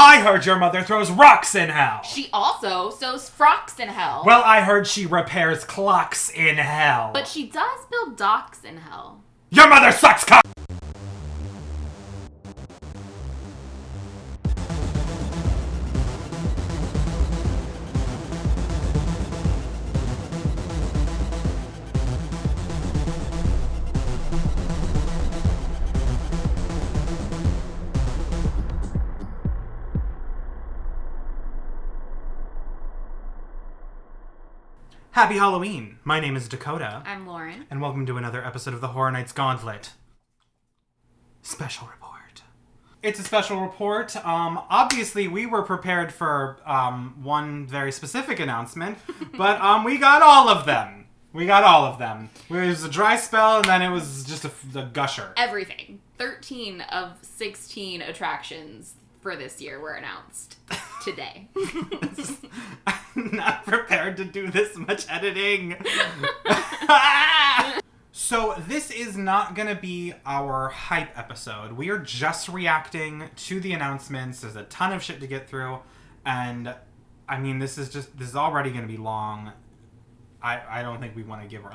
I heard your mother throws rocks in hell. She also sews frocks in hell. Well, I heard she repairs clocks in hell. But she does build docks in hell. Your mother sucks cock! Happy Halloween! My name is Dakota. I'm Lauren. And welcome to another episode of the Horror Nights Gauntlet. Special report. It's a special report. Obviously, we were prepared for one very specific announcement, but we got all of them. We got all of them. It was a dry spell, and then it was just a gusher. Everything. 13 of 16 attractions for this year were announced today. I'm not prepared to do this much editing. So this is not going to be our hype episode. We are just reacting to the announcements. There's a ton of shit to get through. And, I mean, this is already going to be long. I don't think we want to give our,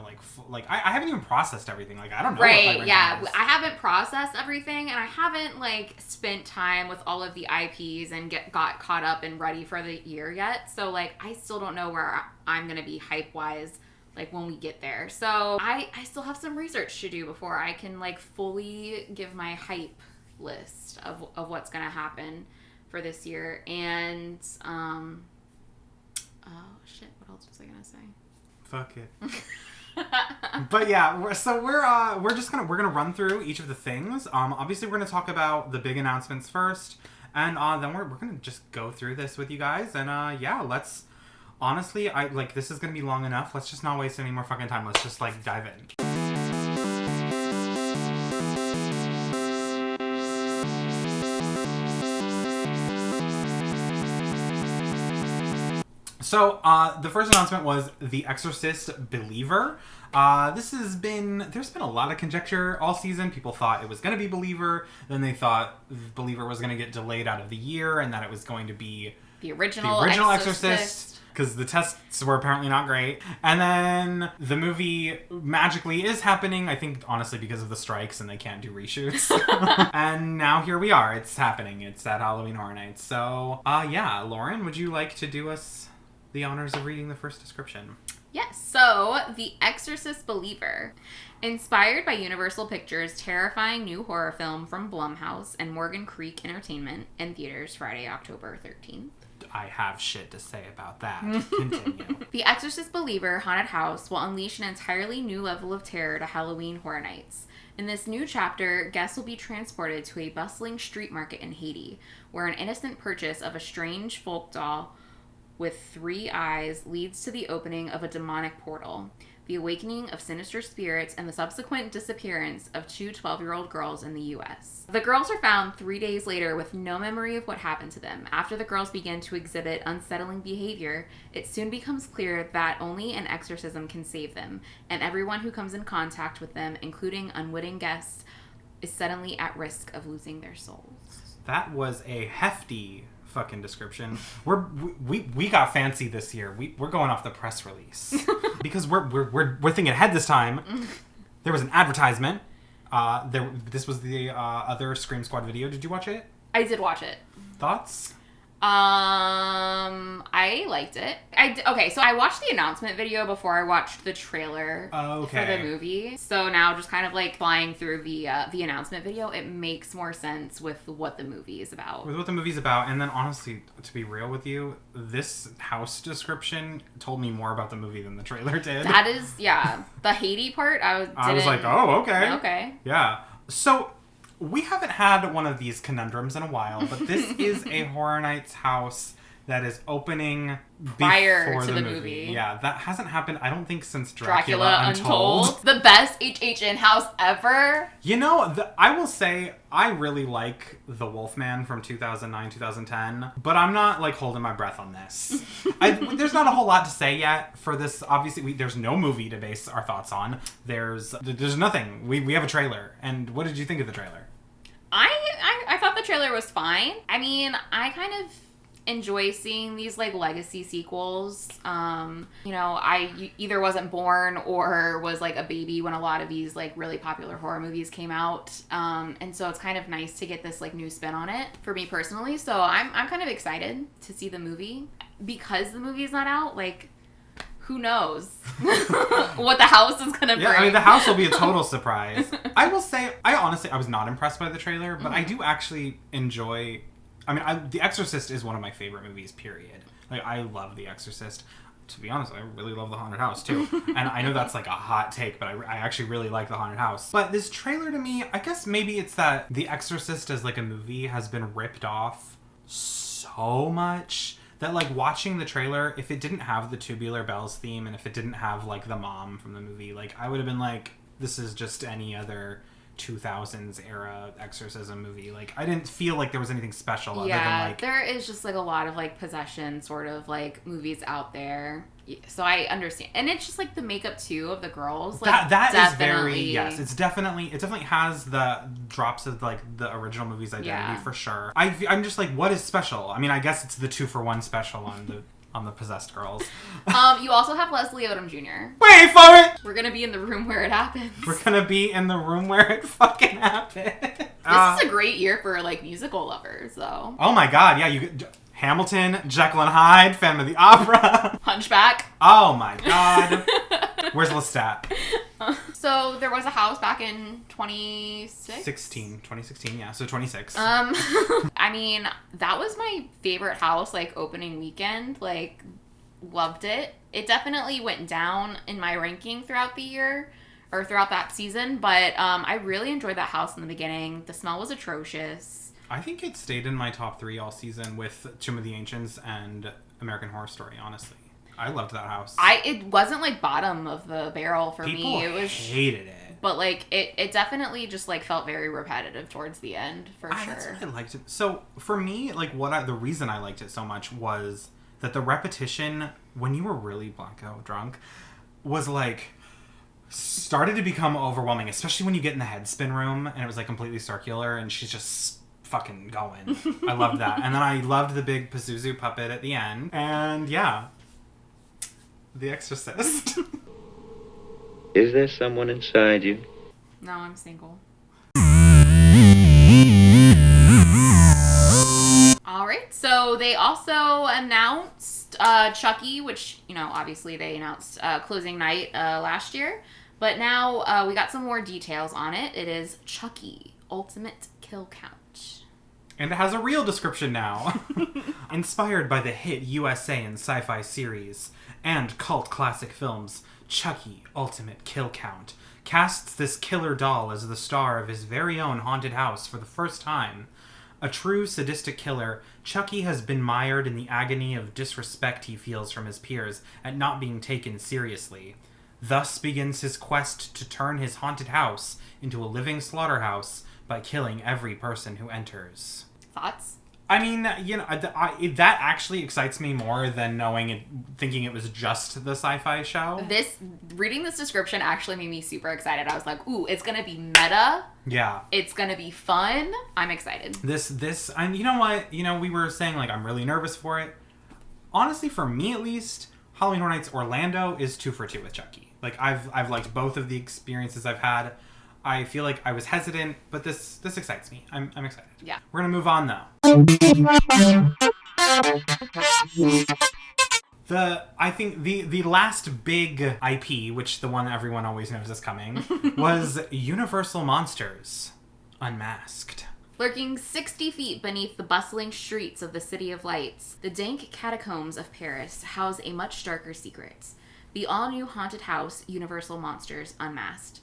I haven't even processed everything. I don't know. Right, yeah. I haven't processed everything, and I haven't, spent time with all of the IPs and got caught up and ready for the year yet. So, I still don't know where I'm going to be hype-wise, when we get there. So, I still have some research to do before I can, fully give my hype list of what's going to happen for this year. And, oh, shit, what else was I going to say? Fuck it. But yeah, we're gonna run through each of the things. Obviously we're gonna talk about the big announcements first, and then we're gonna just go through this with you guys. And let's honestly, this is gonna be long enough. Let's just not waste any more fucking time. Let's just dive in. So, the first announcement was The Exorcist Believer. There's been a lot of conjecture all season. People thought it was going to be Believer. Then they thought Believer was going to get delayed out of the year and that it was going to be the original Exorcist. Because the tests were apparently not great. And then the movie magically is happening, I think, honestly, because of the strikes and they can't do reshoots. And now here we are. It's happening. It's at Halloween Horror Nights. So, Lauren, would you like to do us the honors of reading the first description? Yes. So, The Exorcist Believer. Inspired by Universal Pictures' terrifying new horror film from Blumhouse and Morgan Creek Entertainment in theaters Friday, October 13th. I have shit to say about that. Continue. The Exorcist Believer haunted house will unleash an entirely new level of terror to Halloween Horror Nights. In this new chapter, guests will be transported to a bustling street market in Haiti, where an innocent purchase of a strange folk doll with 3 eyes leads to the opening of a demonic portal, the awakening of sinister spirits, and the subsequent disappearance of 2 12-year-old girls in the U.S. The girls are found 3 days later with no memory of what happened to them. After the girls begin to exhibit unsettling behavior, it soon becomes clear that only an exorcism can save them, and everyone who comes in contact with them, including unwitting guests, is suddenly at risk of losing their souls. That was a hefty fucking description. We got fancy this year. We're going off the press release because we're thinking ahead this time. There was an advertisement. This was the other Scream Squad video. Did you watch it? I did watch it. Thoughts? I liked it. Okay, so I watched the announcement video before I watched the trailer for the movie. So now just kind of flying through the announcement video, it makes more sense with what the movie is about. With what the movie's about, and then honestly, to be real with you, this house description told me more about the movie than the trailer did. That is, yeah. The Haiti part, I was like, oh, okay. Okay. Yeah. So, we haven't had one of these conundrums in a while, but this is a Horror Nights house that is opening prior to the movie. Yeah, that hasn't happened, I don't think, since Dracula Untold. The best HHN house ever. You know, I will say, I really like The Wolfman from 2009, 2010, but I'm not, holding my breath on this. There's not a whole lot to say yet for this. Obviously, there's no movie to base our thoughts on. There's nothing. We have a trailer. And what did you think of the trailer? I thought the trailer was fine. I mean, I kind of enjoy seeing these like legacy sequels. You know, I either wasn't born or was like a baby when a lot of these like really popular horror movies came out, and so it's kind of nice to get this like new spin on it for me personally. So I'm kind of excited to see the movie. Because the movie's not out, like, who knows what the house is gonna bring. Yeah, I mean, the house will be a total surprise. I will say, I was not impressed by the trailer, but I do actually enjoy. I mean, The Exorcist is one of my favorite movies, period. Like, I love The Exorcist. To be honest, I really love The Haunted House, too. And I know that's, like, a hot take, but I actually really like The Haunted House. But this trailer, to me, I guess maybe it's that The Exorcist as, like, a movie has been ripped off so much that, like, watching the trailer, if it didn't have the Tubular Bells theme and if it didn't have, like, the mom from the movie, like, I would have been like, this is just any other 2000s era exorcism movie. Like, I didn't feel like there was anything special other than like, there is just like a lot of like possession sort of like movies out there, so I understand. And it's just like the makeup too of the girls, like that is very, yes, it definitely has the drops of like the original movie's identity for sure. I'm just like, what is special? I mean, I guess it's the 2-for-1 special on the possessed girls. You also have Leslie Odom Jr. Wait for it! We're gonna be in the room where it happens. We're gonna be in the room where it fucking happened. This is a great year for, like, musical lovers, though. Oh my god, yeah, you could... Hamilton, Jekyll and Hyde, Phantom of the Opera. Hunchback. Oh my god. Where's Lestat? So there was a house back in 2016, yeah, so 26. I mean, that was my favorite house, like, opening weekend. Like, loved it. It definitely went down in my ranking throughout the year, or throughout that season, but I really enjoyed that house in the beginning. The smell was atrocious. I think it stayed in my top 3 all season with Tomb of the Ancients and American Horror Story, honestly. I loved that house. It wasn't like bottom of the barrel for me. It was hated it. But like it definitely just like felt very repetitive towards the end for sure. That's why I liked it. So for me, like the reason I liked it so much was that the repetition when you were really blackout drunk was like started to become overwhelming, especially when you get in the headspin room and it was like completely circular and she's just fucking going. I loved that. And then I loved the big Pazuzu puppet at the end. And yeah. The Exorcist. Is there someone inside you? No, I'm single. Alright, so they also announced Chucky, which, you know, obviously they announced closing night last year. But now we got some more details on it. It is Chucky, Ultimate Kill Count. And it has a real description now. Inspired by the hit USA and sci-fi series and cult classic films, Chucky, Ultimate Kill Count casts this killer doll as the star of his very own haunted house for the first time. A true sadistic killer, Chucky has been mired in the agony of disrespect he feels from his peers at not being taken seriously. Thus begins his quest to turn his haunted house into a living slaughterhouse by killing every person who enters. Thoughts? I mean, you know, that actually excites me more than thinking it was just the sci-fi show. Reading this description actually made me super excited. I was like, ooh, it's gonna be meta. Yeah. It's gonna be fun. I'm excited. And you know what? You know, we were saying, like, I'm really nervous for it. Honestly, for me at least, Halloween Horror Nights Orlando is 2 for 2 with Chucky. Like, I've liked both of the experiences I've had. I feel like I was hesitant, but this excites me. I'm excited. Yeah. We're gonna move on though. I think the last big IP, which the one everyone always knows is coming, was Universal Monsters Unmasked. Lurking 60 feet beneath the bustling streets of the City of Lights, the dank catacombs of Paris house a much darker secret. The all-new haunted house, Universal Monsters Unmasked,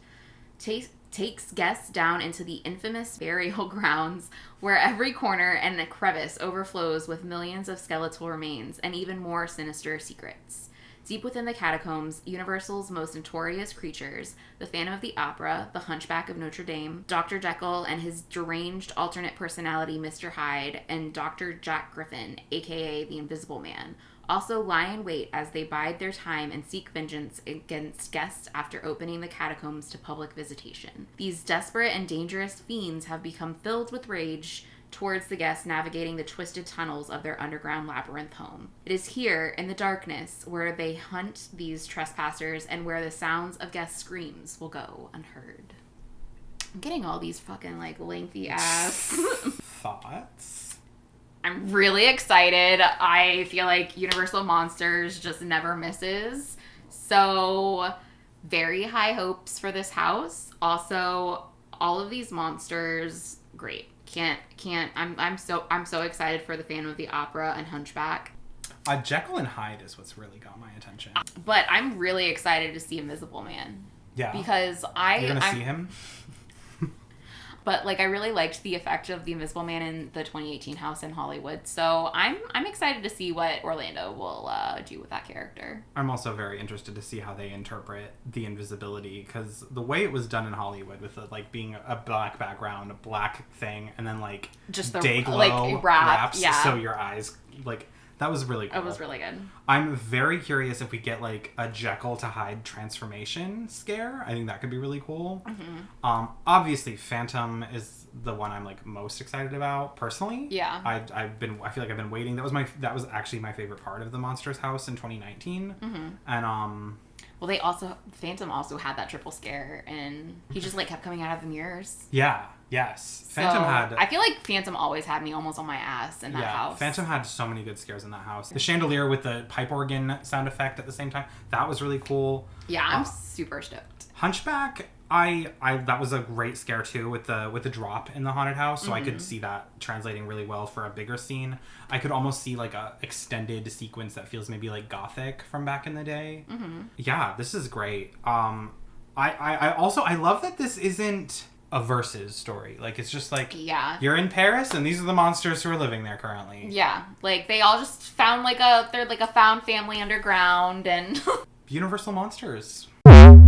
takes guests down into the infamous burial grounds where every corner and crevice overflows with millions of skeletal remains and even more sinister secrets. Deep within the catacombs, Universal's most notorious creatures, the Phantom of the Opera, the Hunchback of Notre Dame, Dr. Jekyll and his deranged alternate personality Mr. Hyde, and Dr. Jack Griffin, aka the Invisible Man, also lie in wait as they bide their time and seek vengeance against guests after opening the catacombs to public visitation. These desperate and dangerous fiends have become filled with rage towards the guests navigating the twisted tunnels of their underground labyrinth home. It is here, in the darkness, where they hunt these trespassers and where the sounds of guest screams will go unheard. I'm getting all these fucking, like, lengthy ass thoughts. I'm really excited. I feel like Universal Monsters just never misses. So, very high hopes for this house. Also, all of these monsters, great. I'm so excited for the Phantom of the Opera and Hunchback. Jekyll and Hyde is what's really got my attention. But I'm really excited to see Invisible Man. Yeah. Because You're gonna see him? But, like, I really liked the effect of the Invisible Man in the 2018 House in Hollywood. So I'm excited to see what Orlando will do with that character. I'm also very interested to see how they interpret the invisibility, because the way it was done in Hollywood with it, like, being a black background, a black thing, and then, like, just the day glow like, wraps, yeah. So your eyes, like... That was really cool. It was really good. I'm very curious if we get, like, a Jekyll to Hyde transformation scare. I think that could be really cool. Mm-hmm. Obviously, Phantom is the one I'm, like, most excited about, personally. Yeah. I feel like I've been waiting. That was actually my favorite part of the Monsters house in 2019. Mm-hmm. And, well, Phantom also had that triple scare, and he just, like, kept coming out of the mirrors. Yeah. Yes. Phantom had... I feel like Phantom always had me almost on my ass in that house. Phantom had so many good scares in that house. The chandelier with the pipe organ sound effect at the same time, that was really cool. Yeah, I'm super stoked. Hunchback, that was a great scare too with the drop in the haunted house, so I could see that translating really well for a bigger scene. I could almost see like a extended sequence that feels maybe like Gothic from back in the day. Mm-hmm. Yeah, this is great. I love that this isn't a versus story. Like, it's just like, you're in Paris and these are the monsters who are living there currently. Yeah, like they all just found they're like a found family underground and Universal Monsters. One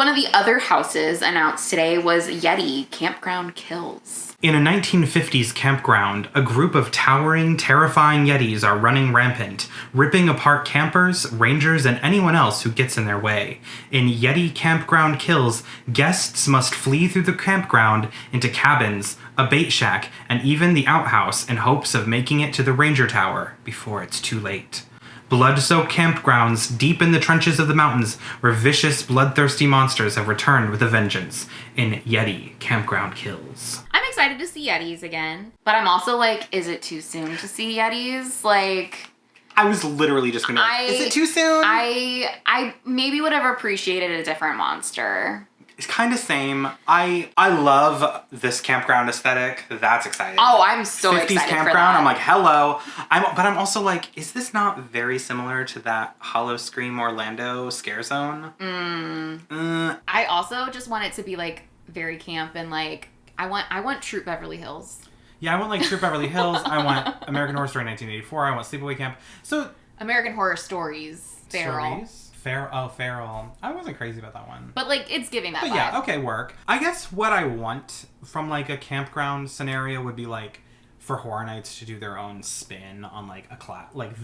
of the other houses announced today was Yeti Campground Kills. In a 1950s campground, a group of towering, terrifying Yetis are running rampant, ripping apart campers, rangers, and anyone else who gets in their way. In Yeti Campground Kills, guests must flee through the campground into cabins, a bait shack, and even the outhouse in hopes of making it to the ranger tower before it's too late. Blood-soaked campgrounds deep in the trenches of the mountains where vicious, bloodthirsty monsters have returned with a vengeance in Yeti Campground Kills. I'm excited to see Yetis again, but I'm also like, is it too soon to see Yetis? Like... I was literally just gonna... is it too soon? I maybe would have appreciated a different monster. It's kind of same. I love this campground aesthetic. That's exciting. Oh, I'm so 50s excited campground. for that. I'm like, hello. But I'm also like, is this not very similar to that Hollow Scream Orlando scare zone? I also just want it to be like very camp and like I want Troop Beverly Hills. Yeah, I want like Troop Beverly Hills. I want American Horror Story 1984. I want Sleepaway Camp. So American Horror Stories. Feral. Feral. I wasn't crazy about that one. But, like, it's giving that vibe. Yeah, okay, work. I guess what I want from, like, a campground scenario would be, like, for Horror Nights to do their own spin on, like,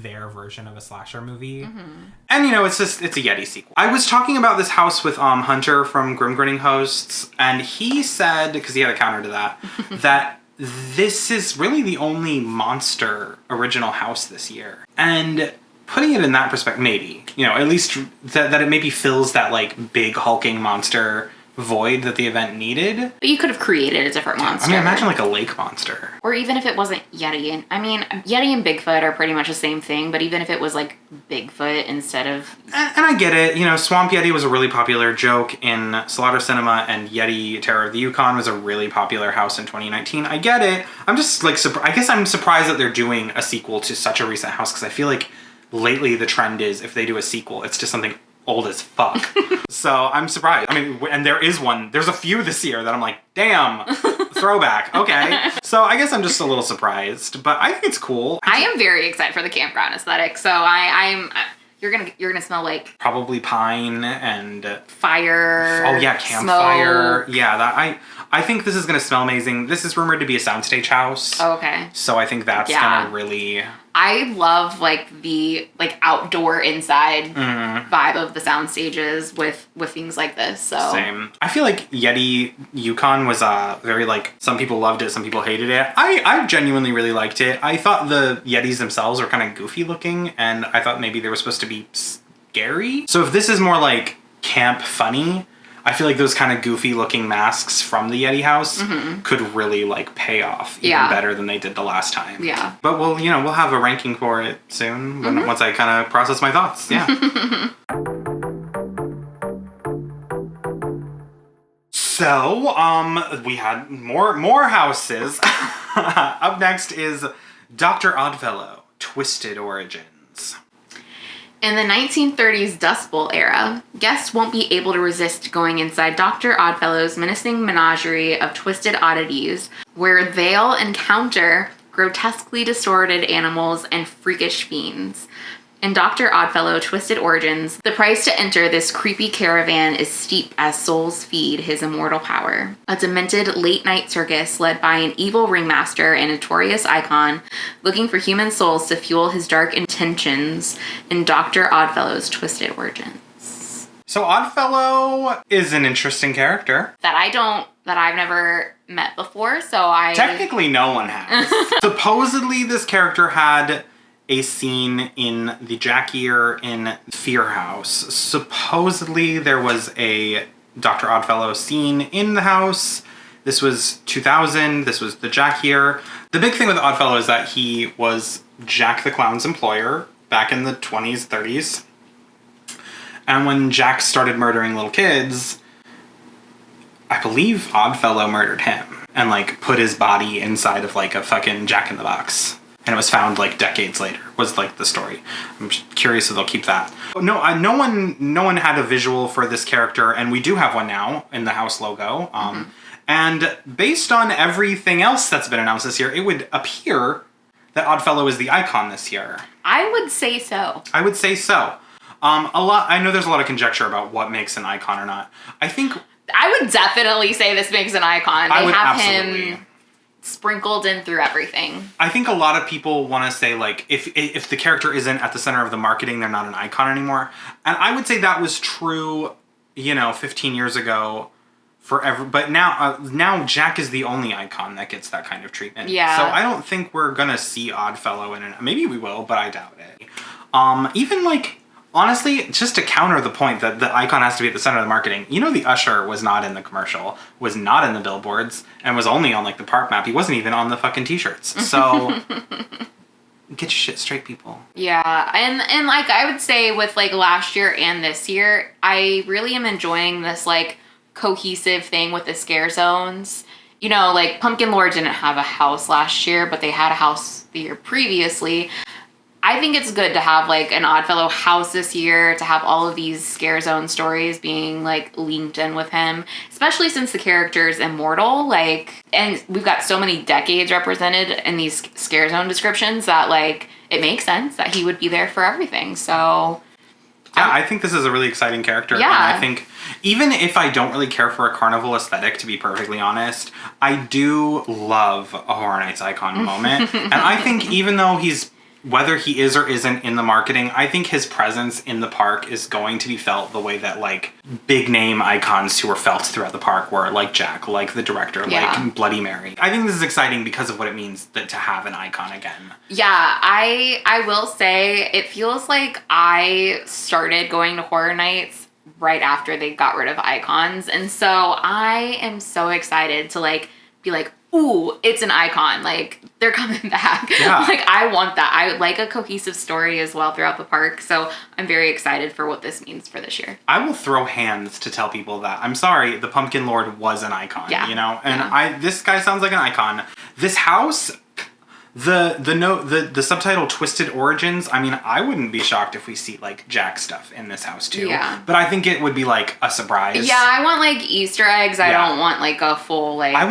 their version of a slasher movie. Mm-hmm. And, you know, it's a Yeti sequel. I was talking about this house with Hunter from Grim Grinning Hosts, and he said, because he had a counter to that, that this is really the only monster original house this year. And... putting it in that perspective, maybe, you know, at least that it maybe fills that, like, big hulking monster void that the event needed. But you could have created a different monster. I mean, imagine, like, a lake monster. Or even if it wasn't Yeti. And I mean, Yeti and Bigfoot are pretty much the same thing, but even if it was, like, Bigfoot instead of... And I get it. You know, Swamp Yeti was a really popular joke in Slaughter Cinema, and Yeti Terror of the Yukon was a really popular house in 2019. I get it. I'm just, like, I guess I'm surprised that they're doing a sequel to such a recent house, because I feel like... lately, the trend is if they do a sequel, it's just something old as fuck. So I'm surprised. I mean, and there's a few this year that I'm like, damn, throwback. Okay. So I guess I'm just a little surprised, but I think it's cool. I am very excited for the campground aesthetic. So I'm you're gonna smell like probably pine and fire. Oh yeah, campfire. Smoke. Yeah, I think this is gonna smell amazing. This is rumored to be a soundstage house. Oh, okay. So I think that's gonna really I love like the like outdoor inside vibe of the sound stages with things like this. So same. I feel like Yeti Yukon was very like, some people loved it, some people hated it. I genuinely really liked it. I thought the Yetis themselves were kind of goofy looking, and I thought maybe they were supposed to be scary. So if this is more like camp funny, I feel like those kind of goofy looking masks from the Yeti house could really like pay off even better than they did the last time. Yeah. But we'll have a ranking for it soon once I kind of process my thoughts. Yeah. So, we had more houses. Up next is Dr. Oddfellow, Twisted Origins. In the 1930s Dust Bowl era, guests won't be able to resist going inside Dr. Oddfellow's menacing menagerie of twisted oddities, where they'll encounter grotesquely distorted animals and freakish fiends. In Dr. Oddfellow Twisted Origins, the price to enter this creepy caravan is steep as souls feed his immortal power. A demented late-night circus led by an evil ringmaster and notorious icon looking for human souls to fuel his dark intentions in Dr. Oddfellow's Twisted Origins. So Oddfellow is an interesting character. That I've never met before, so I... Technically no one has. Supposedly this character had a scene in the Jack Year in Fear House. Supposedly there was a Dr. Oddfellow scene in the house. This was 2000. This was the Jack Year. The big thing with Oddfellow is that he was Jack the Clown's employer back in the 20s, 30s. And when Jack started murdering little kids, I believe Oddfellow murdered him and like put his body inside of like a fucking Jack in the Box. And it was found like decades later, was like the story. I'm curious if they'll keep that. No, no one had a visual for this character, and we do have one now in the house logo. And based on everything else that's been announced this year, it would appear that Oddfellow is the icon this year. I would say so. I would say so. I know there's a lot of conjecture about what makes an icon or not. I would definitely say this makes an icon. I They would have absolutely. him sprinkled in through everything. I think a lot of people want to say, like, if the character isn't at the center of the marketing, they're not an icon anymore. And I would say that was true, 15 years ago but now Jack is the only icon that gets that kind of treatment. Yeah. So I don't think we're going to see Oddfellow in it. Maybe we will, but I doubt it. Even, like, honestly, just to counter the point that the icon has to be at the center of the marketing, the usher was not in the commercial, was not in the billboards, and was only on like the park map. He wasn't even on the fucking t-shirts. So get your shit straight, people. Yeah, and like I would say with like last year and this year, I really am enjoying this like cohesive thing with the scare zones. Like Pumpkin Lore didn't have a house last year, but they had a house the year previously. I think it's good to have like an Oddfellow house this year, to have all of these scare zone stories being like linked in with him, especially since the character is immortal. Like, and we've got so many decades represented in these scare zone descriptions that like it makes sense that he would be there for everything. So yeah, I think this is a really exciting character. Yeah. And I think even if I don't really care for a carnival aesthetic, to be perfectly honest, I do love a Horror Nights icon moment. And I think even though whether he is or isn't in the marketing, I think his presence in the park is going to be felt the way that like big name icons who were felt throughout the park were, like Jack, like the director, like Bloody Mary. I think this is exciting because of what it means to have an icon again. Yeah, I will say it feels like I started going to Horror Nights right after they got rid of icons, and so I am so excited to like be like, ooh, it's an icon. Like, they're coming back. Yeah. Like, I want that. I would like a cohesive story as well throughout the park. So I'm very excited for what this means for this year. I will throw hands to tell people that, I'm sorry, the Pumpkin Lord was an icon, And this guy sounds like an icon. This house, the subtitle Twisted Origins, I mean, I wouldn't be shocked if we see like Jack stuff in this house too. Yeah. But I think it would be like a surprise. Yeah, I want like Easter eggs. I don't want like a full like I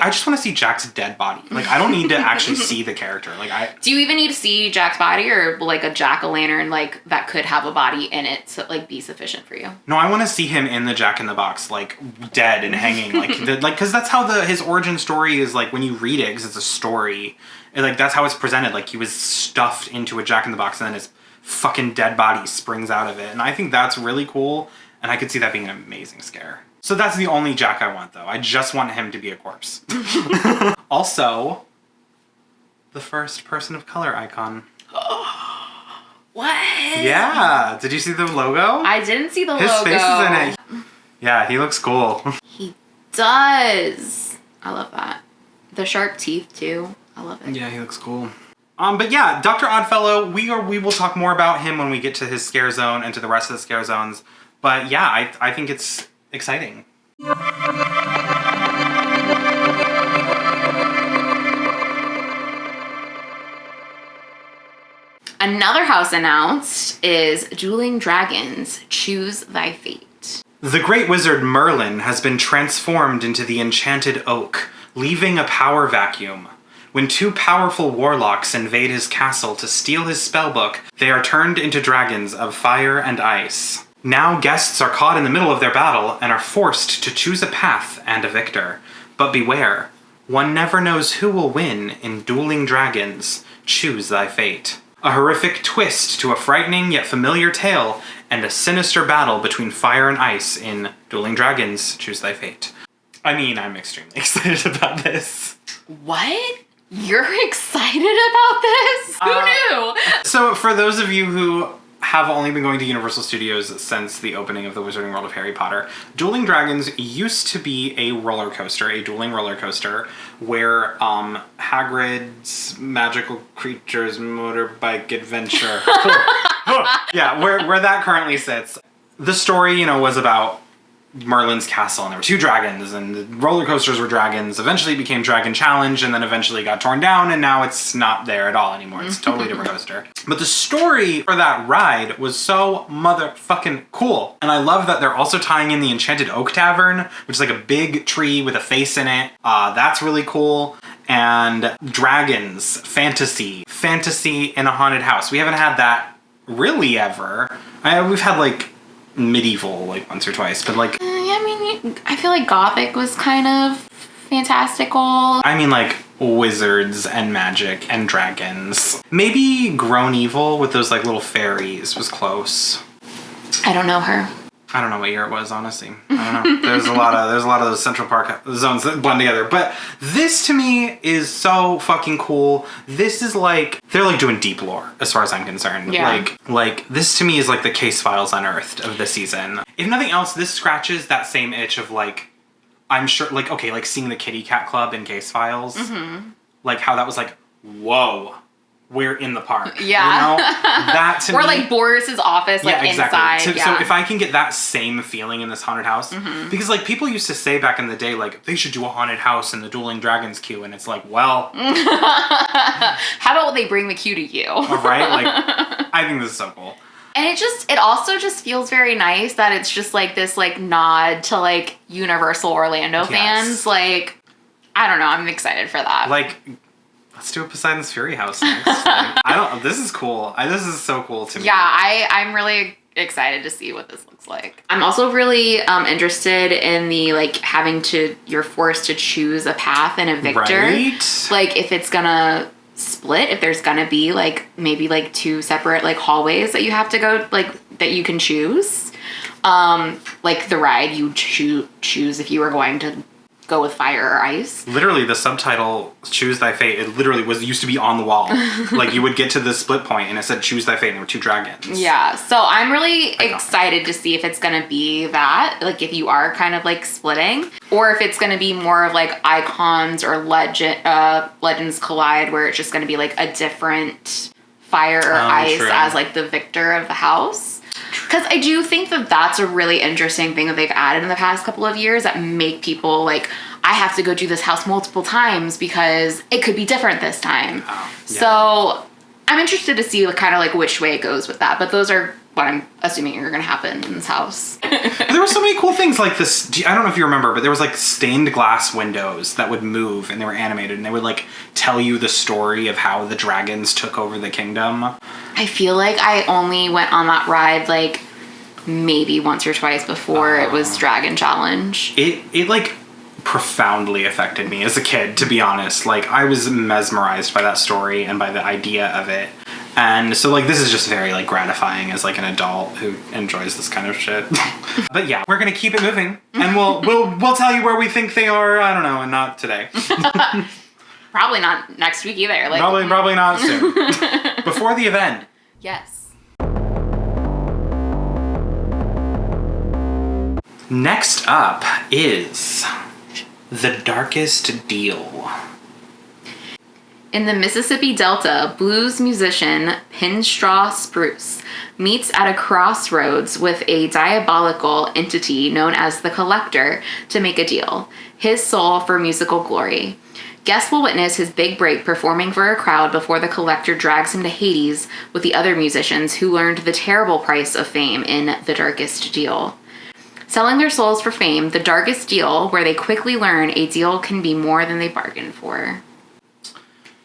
just want to see Jack's dead body. Like, I don't need to actually see the character. Like, do you even need to see Jack's body, or like a jack-o'-lantern like that could have a body in it to like be sufficient for you? No, I want to see him in the Jack in the Box, like dead and hanging, because that's how his origin story is. Like, when you read it, because it's a story, And, like, that's how it's presented. Like, he was stuffed into a Jack-in-the-Box and then his fucking dead body springs out of it. And I think that's really cool, and I could see that being an amazing scare. So that's the only Jack I want, though. I just want him to be a corpse. Also, the first person of color icon. What? Yeah. Did you see the logo? I didn't see the logo. His face is in it. Yeah, he looks cool. He does. I love that. The sharp teeth, too. I love it. Yeah, he looks cool. But yeah, Dr. Oddfellow, we will talk more about him when we get to his scare zone and to the rest of the scare zones. But yeah, I think it's exciting. Another house announced is Dueling Dragons, Choose Thy Fate. The great wizard Merlin has been transformed into the enchanted oak, leaving a power vacuum. When two powerful warlocks invade his castle to steal his spellbook, they are turned into dragons of fire and ice. Now guests are caught in the middle of their battle and are forced to choose a path and a victor. But beware, one never knows who will win in Dueling Dragons, Choose Thy Fate. A horrific twist to a frightening yet familiar tale, and a sinister battle between fire and ice in Dueling Dragons, Choose Thy Fate. I mean, I'm extremely excited about this. What? You're excited about this? Who knew? So for those of you who have only been going to Universal Studios since the opening of the Wizarding World of Harry Potter, Dueling Dragons used to be a roller coaster, a dueling roller coaster, where Hagrid's magical creatures motorbike adventure. Yeah, where that currently sits. The story, was about Merlin's castle, and there were two dragons, and the roller coasters were dragons. Eventually it became Dragon Challenge, and then eventually got torn down, and now it's not there at all anymore. It's a totally different coaster. But the story for that ride was so motherfucking cool. And I love that they're also tying in the Enchanted Oak Tavern, which is like a big tree with a face in it. That's really cool. And dragons, fantasy in a haunted house. We haven't had that really ever. We've had like medieval like once or twice, but like I feel like Gothic was kind of fantastical. I mean, like wizards and magic and dragons. Maybe Grown Evil with those like little fairies was close. I don't know her. I don't know what year it was, honestly. I don't know. There's a lot of those Central Park zones that blend together. But this to me is so fucking cool. This is like, they're like doing deep lore as far as I'm concerned. Yeah. Like this to me is like the Case Files Unearthed of the season. If nothing else, this scratches that same itch of like, I'm sure, like, okay, like seeing the Kitty Cat Club in Case Files. Mm-hmm. Like how that was like, whoa. We're in the park. Yeah. That to me. Or like Boris's office, like inside. So if I can get that same feeling in this haunted house, because like people used to say back in the day, like they should do a haunted house in the Dueling Dragons queue, and it's like, well, how about they bring the queue to you? Right? Like, I think this is so cool. And it also just feels very nice that it's just like this like nod to like Universal Orlando fans. Like, I don't know, I'm excited for that. Like, let's do a Poseidon's Fury house next. This is cool. This is so cool to me. Yeah, I'm really excited to see what this looks like. I'm also really interested in the like you're forced to choose a path and a victor. Right? Like if it's gonna split, if there's gonna be like maybe like two separate like hallways that you have to go, like that you can choose. Like the ride you choose if you were going to go with fire or ice. Literally, the subtitle "Choose Thy Fate" it literally used to be on the wall. Like you would get to the split point and it said "Choose Thy Fate" and there were two dragons. Yeah, so I'm really excited to see if it's gonna be that, like if you are kind of like splitting, or if it's gonna be more of like Icons or Legends Collide, where it's just gonna be like a different fire or ice as like the victor of the house. Because I do think that that's a really interesting thing that they've added in the past couple of years that make people like, I have to go do this house multiple times because it could be different this time. Oh, yeah. So I'm interested to see kind of like which way it goes with that. But those are what I'm assuming are going to happen in this house. There were so many cool things like this. I don't know if you remember, but there was like stained glass windows that would move and they were animated and they would like tell you the story of how the dragons took over the kingdom. I feel like I only went on that ride like maybe once or twice before it was Dragon Challenge. It like profoundly affected me as a kid, to be honest. Like, I was mesmerized by that story and by the idea of it. And so, like, this is just very, like, gratifying as, like, an adult who enjoys this kind of shit. But yeah, we're gonna keep it moving, and we'll tell you where we think they are, I don't know, and not today. Probably not next week either. Like, Probably not soon. Before the event. Yes. Next up is The Darkest Deal. In the Mississippi Delta, blues musician Pinstraw Spruce meets at a crossroads with a diabolical entity known as the Collector to make a deal, his soul for musical glory. Guests will witness his big break performing for a crowd before the Collector drags him to Hades with the other musicians who learned the terrible price of fame in The Darkest Deal. Selling their souls for fame, The Darkest Deal, where they quickly learn a deal can be more than they bargained for.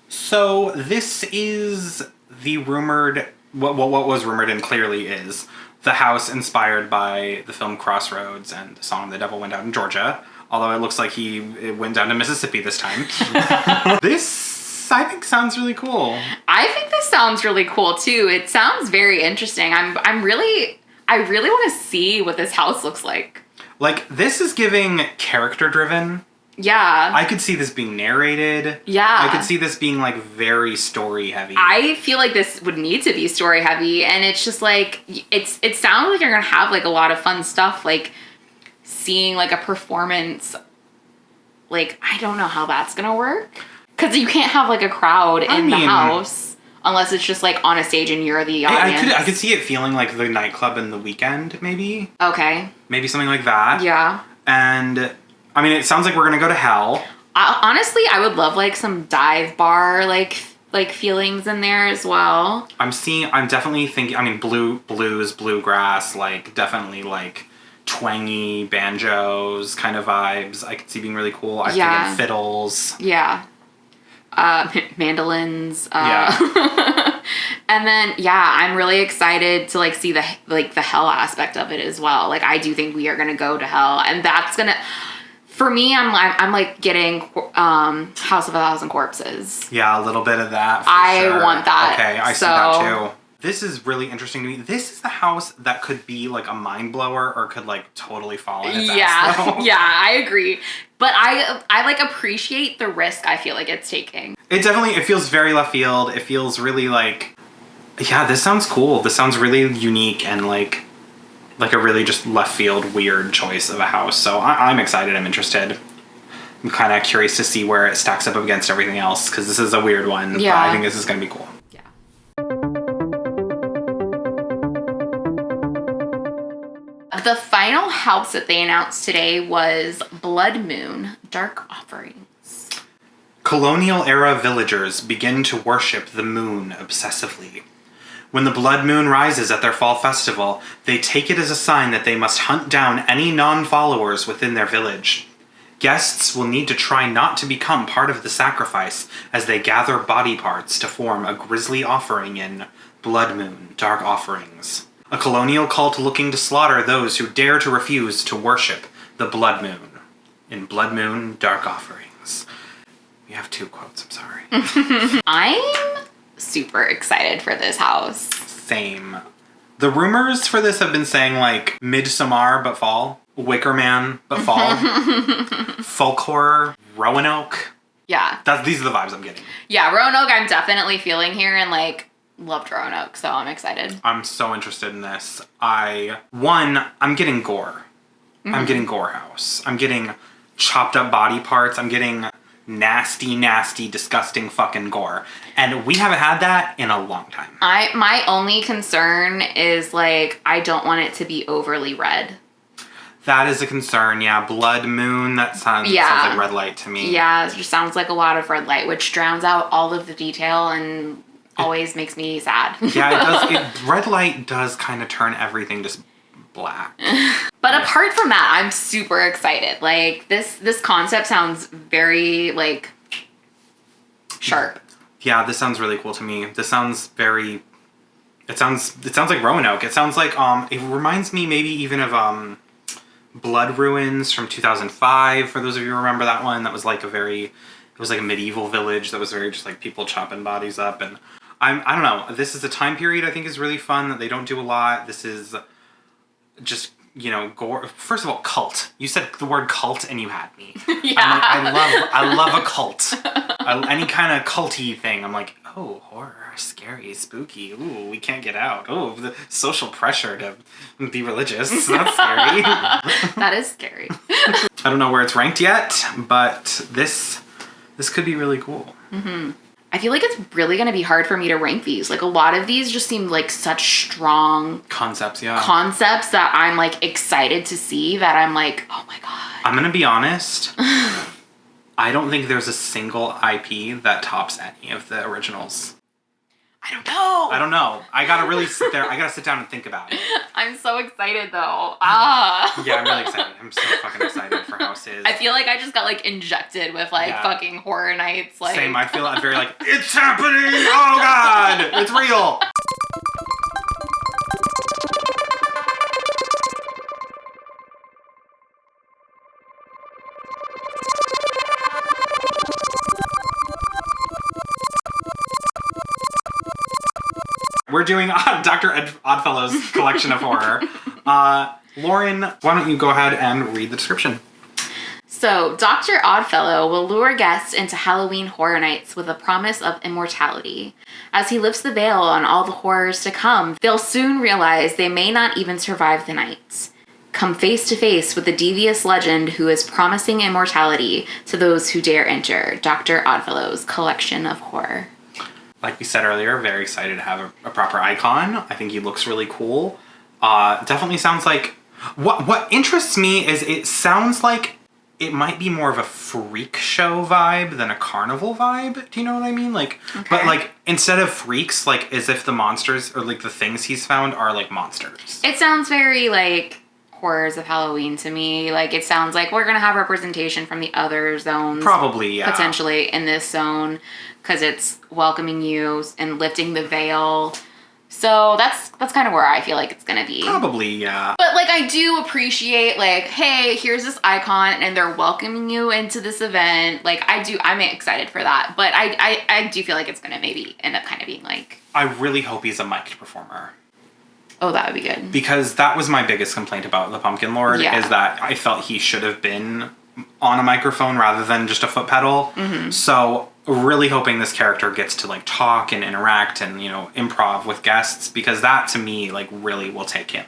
So this is the rumored, what was rumored and clearly is, the house inspired by the film Crossroads and the song The Devil Went Out in Georgia, although it looks like it went down to Mississippi this time. This, I think, sounds really cool. I think this sounds really cool too. It sounds very interesting. I really want to see what this house looks like. Like, this is giving character-driven. Yeah. I could see this being narrated. Yeah. I could see this being, like, very story-heavy. I feel like this would need to be story-heavy, and it's just, like, it sounds like you're going to have, like, a lot of fun stuff, like, seeing, like, a performance. Like, I don't know how that's going to work. Because you can't have, like, a crowd in the house unless it's just, like, on a stage and you're the audience. I could see it feeling like the nightclub in The Weekend, maybe. Okay. Maybe something like that. Yeah. And, I mean, it sounds like we're going to go to hell. Honestly, I would love, like, some dive bar, like feelings in there as well. I'm definitely thinking, I mean, blues, bluegrass, like, definitely, like, twangy banjos kind of vibes. I could see being really cool. I think fiddles. Yeah. Mandolins. Yeah. And then, yeah, I'm really excited to, like, see the hell aspect of it as well. Like, I do think we are going to go to hell, and that's going to, for me, I'm like getting House of a Thousand Corpses. Yeah, a little bit of that. I want that. Okay, I see that too. This is really interesting to me. This is the house that could be like a mind blower or could like totally fall in its ass, though. Yeah, I agree. But I like appreciate the risk I feel like it's taking. It feels very left field. It feels really like, yeah, this sounds cool. This sounds really unique and like a really just left field weird choice of a house. So I'm excited. I'm interested. I'm kind of curious to see where it stacks up against everything else because this is a weird one. Yeah. But I think this is going to be cool. Yeah. The final house that they announced today was Blood Moon Dark Offerings. Colonial-era villagers begin to worship the moon obsessively. When the blood moon rises at their fall festival, they take it as a sign that they must hunt down any non-followers within their village. Guests will need to try not to become part of the sacrifice as they gather body parts to form a grisly offering in Blood Moon Dark Offerings, a colonial cult looking to slaughter those who dare to refuse to worship the blood moon in Blood Moon Dark Offerings. We have 2 quotes, I'm sorry. I'm super excited for this house. Same. The rumors for this have been saying like Midsommar but fall, Wicker Man but fall, folk horror, Roanoke. Yeah. These are the vibes I'm getting. Yeah, Roanoke I'm definitely feeling here and like loved Roanoke, so I'm excited. I'm so interested in this. I'm getting gore. Mm-hmm. I'm getting gore house. I'm getting chopped up body parts. I'm getting nasty, nasty, disgusting fucking gore. And we haven't had that in a long time. My only concern is like I don't want it to be overly red. That is a concern, yeah. Blood moon, that sounds like red light to me. Yeah, it just sounds like a lot of red light, which drowns out all of the detail and always makes me sad. Yeah, it does. Red light does kind of turn everything just black. But apart from that, I'm super excited. Like this concept sounds very like sharp. Yeah, this sounds really cool to me. This sounds very. It sounds like Roanoke. It sounds like it reminds me maybe even of Blood Ruins from 2005, for those of you who remember that one. That was like it was like a medieval village that was very just like people chopping bodies up. And I don't know, this is a time period I think is really fun that they don't do a lot. This is just, you know, gore. First of all, cult. You said the word cult and you had me. Yeah. I love a cult. Any kind of culty thing. I'm like, oh, horror, scary, spooky. Ooh, we can't get out. Oh, the social pressure to be religious. That's scary. That is scary. I don't know where it's ranked yet, but this could be really cool. Mm-hmm. I feel like it's really going to be hard for me to rank these. Like, a lot of these just seem like such strong concepts that I'm like excited to see, that I'm like, oh my God. I'm going to be honest. I don't think there's a single IP that tops any of the originals. I don't know. I gotta really sit there. I gotta sit down and think about it. I'm so excited though. Yeah, I'm really excited. I'm so fucking excited for House Is. I feel like I just got like injected with like fucking Horror Nights. Like, same. I feel very like, it's happening. Oh God, it's real. We're doing Dr. Oddfellow's collection of horror. Lauren, why don't you go ahead and read the description? So, Dr. Oddfellow will lure guests into Halloween Horror Nights with a promise of immortality. As he lifts the veil on all the horrors to come, they'll soon realize they may not even survive the nights. Come face to face with the devious legend who is promising immortality to those who dare enter Dr. Oddfellow's collection of horror. Like we said earlier, very excited to have a proper icon. I think he looks really cool. Definitely sounds like... What interests me is it sounds like it might be more of a freak show vibe than a carnival vibe. Do you know what I mean? Like, okay. But like, instead of freaks, like, as if the monsters or like the things he's found are like monsters. It sounds very like Horrors of Halloween to me. Like, it sounds like we're gonna have representation from the other zones. Probably, yeah. Potentially in this zone, because it's welcoming you and lifting the veil. So that's kind of where I feel like it's gonna be. Probably, yeah. But like, I do appreciate like, hey, here's this icon and they're welcoming you into this event. Like, I'm excited for that. But I do feel like it's gonna maybe end up kind of being like... I really hope he's a mic'd performer. Oh, that would be good. Because that was my biggest complaint about the Pumpkin Lord, is that I felt he should have been on a microphone rather than just a foot pedal. Mm-hmm. So really hoping this character gets to like talk and interact and, you know, improv with guests, because that to me like really will take him